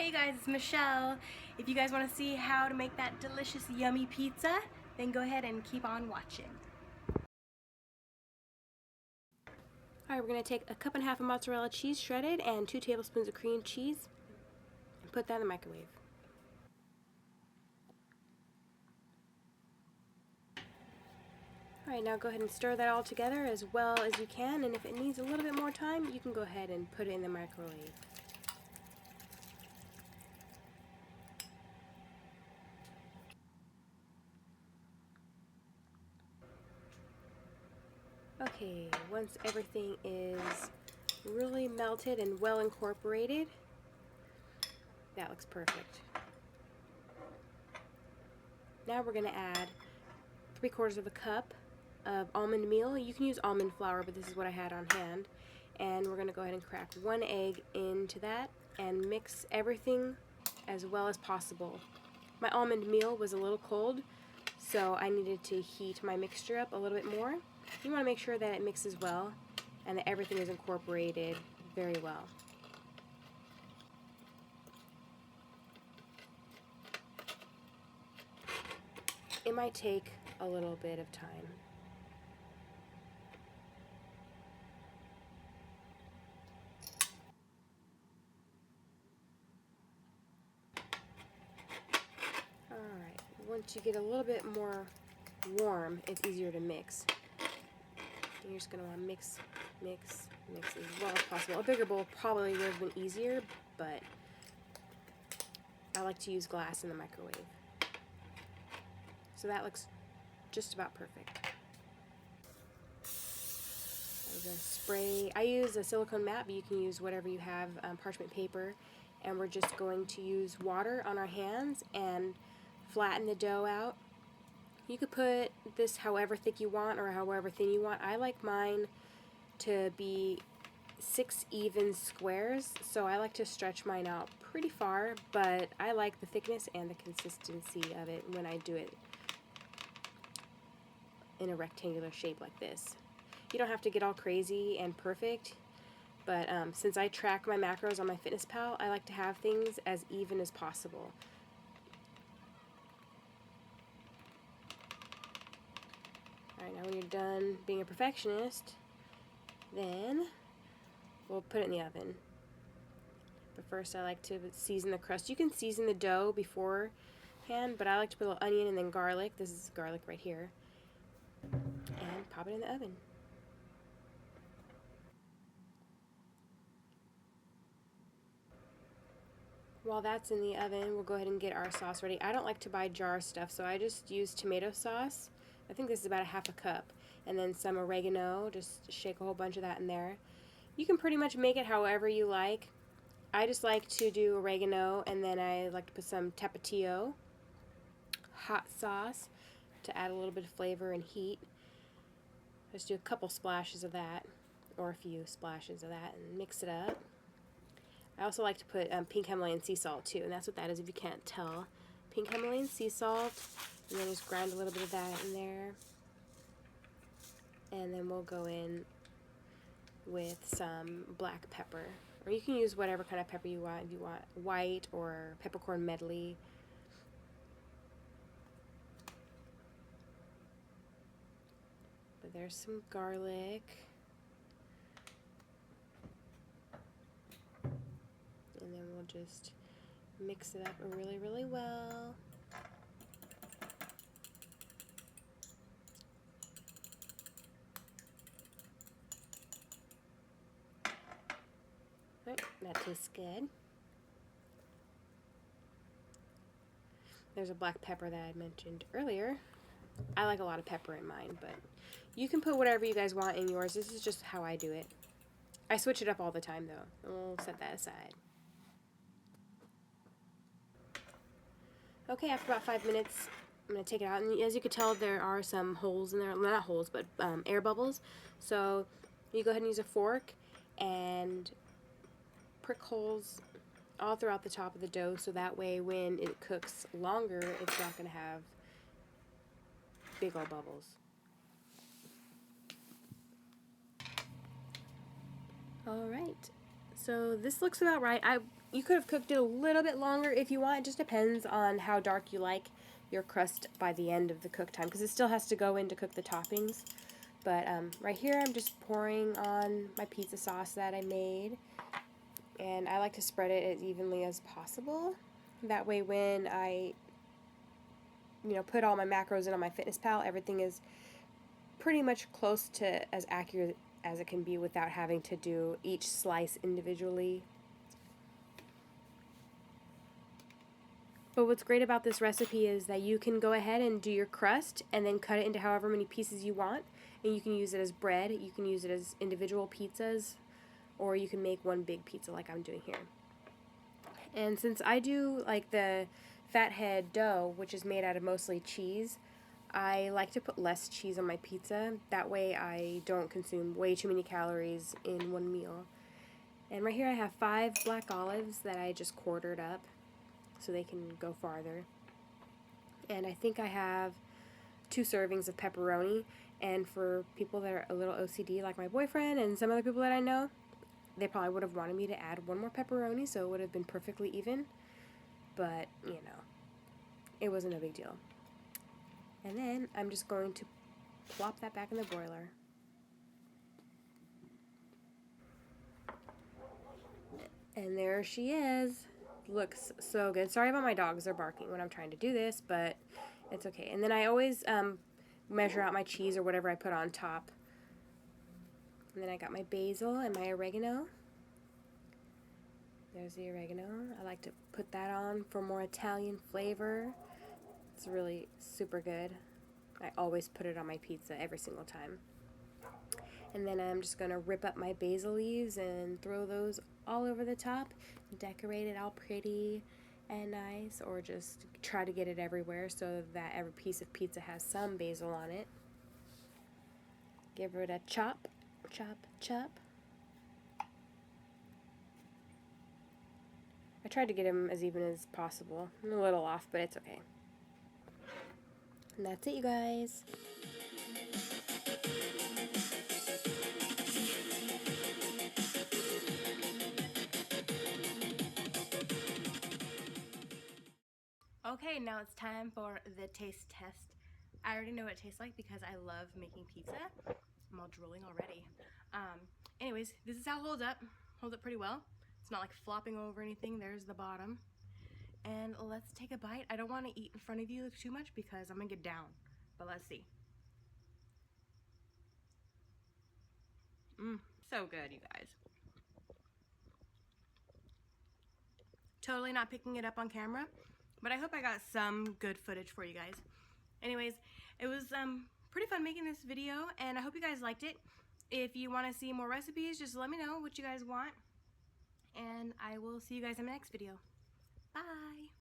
Hey guys, it's Michelle. If you guys want to see how to make that delicious, yummy pizza, then go ahead and keep on watching. Alright, we're going to take a cup and a half of mozzarella cheese shredded and 2 tablespoons of cream cheese and put that in the microwave. Alright, now go ahead and stir that all together as well as you can, and if it needs a little bit more time, you can go ahead and put it in the microwave. Okay, once everything is really melted and well incorporated, that looks perfect. Now we're going to add 3/4 of a cup of almond meal. You can use almond flour, but this is what I had on hand. And we're going to go ahead and crack 1 egg into that and mix everything as well as possible. My almond meal was a little cold, so I needed to heat my mixture up a little bit more. You want to make sure that it mixes well and that everything is incorporated very well. It might take a little bit of time. Alright, once you get a little bit more warm, it's easier to mix. You're just going to want to mix as well as possible. A bigger bowl probably would have been easier, but I like to use glass in the microwave. So that looks just about perfect. I'm going to spray. I use a silicone mat, but you can use whatever you have, parchment paper. And we're just going to use water on our hands and flatten the dough out. You could put this however thick you want or however thin you want. I like mine to be 6 even squares, so I like to stretch mine out pretty far, but I like the thickness and the consistency of it when I do it in a rectangular shape like this. You don't have to get all crazy and perfect, but since I track my macros on my FitnessPal, I like to have things as even as possible. Alright, now when you're done being a perfectionist, then we'll put it in the oven. But first I like to season the crust. You can season the dough beforehand, but I like to put a little onion and then garlic. This is garlic right here. And pop it in the oven. While that's in the oven, we'll go ahead and get our sauce ready. I don't like to buy jar stuff, so I just use tomato sauce. I think this is about a half a cup. And then some oregano, just shake a whole bunch of that in there. You can pretty much make it however you like. I just like to do oregano, and then I like to put some tapatio hot sauce to add a little bit of flavor and heat. Just do a couple splashes of that, or a few splashes of that, and mix it up. I also like to put pink Himalayan sea salt too, and that's what that is if you can't tell. Pink Himalayan sea salt, and then just grind a little bit of that in there. And then we'll go in with some black pepper. Or you can use whatever kind of pepper you want. If you want white or peppercorn medley. But there's some garlic. And then we'll just mix it up really, really well. Right, that tastes good. There's a black pepper that I mentioned earlier. I like a lot of pepper in mine, but you can put whatever you guys want in yours. This is just how I do it. I switch it up all the time though. We'll set that aside. Okay, after about 5 minutes, I'm going to take it out, and as you can tell, there are some holes in there. Well, not holes, but air bubbles. So you go ahead and use a fork and prick holes all throughout the top of the dough, so that way when it cooks longer, it's not going to have big old bubbles. Alright, so this looks about right. You could have cooked it a little bit longer if you want. It just depends on how dark you like your crust by the end of the cook time, because it still has to go in to cook the toppings. But right here I'm just pouring on my pizza sauce that I made, and I like to spread it as evenly as possible. That way when I put all my macros in on my FitnessPal, everything is pretty much close to as accurate as it can be without having to do each slice individually. But what's great about this recipe is that you can go ahead and do your crust and then cut it into however many pieces you want, and you can use it as bread, you can use it as individual pizzas, or you can make one big pizza like I'm doing here. And since I do like the Fathead dough, which is made out of mostly cheese, I like to put less cheese on my pizza. That way I don't consume way too many calories in one meal. And right here I have 5 black olives that I just quartered up so they can go farther. And I think I have 2 servings of pepperoni. And for people that are a little OCD like my boyfriend and some other people that I know, they probably would have wanted me to add 1 more pepperoni, so it would have been perfectly even. But, it wasn't a big deal. And then I'm just going to plop that back in the broiler. And there she is. Looks so good. Sorry about my dogs, they're barking when I'm trying to do this, but it's okay. And then I always measure out my cheese or whatever I put on top. And then I got my basil and my oregano. There's the oregano. I like to put that on for more Italian flavor. It's really super good. I always put it on my pizza every single time. And then I'm just going to rip up my basil leaves and throw those all over the top. Decorate it all pretty and nice, or just try to get it everywhere so that every piece of pizza has some basil on it. Give it a chop, chop, chop. I tried to get them as even as possible. I'm a little off, but it's okay. And that's it, you guys. Okay, now it's time for the taste test. I already know what it tastes like because I love making pizza. I'm all drooling already. Anyways, this is how it holds up. Holds up pretty well. It's not like flopping over anything. There's the bottom. And let's take a bite. I don't want to eat in front of you too much because I'm gonna get down. But let's see. So good, you guys. Totally not picking it up on camera, but I hope I got some good footage for you guys. Anyways, it was pretty fun making this video, and I hope you guys liked it. If you want to see more recipes, just let me know what you guys want, and I will see you guys in my next video. Bye!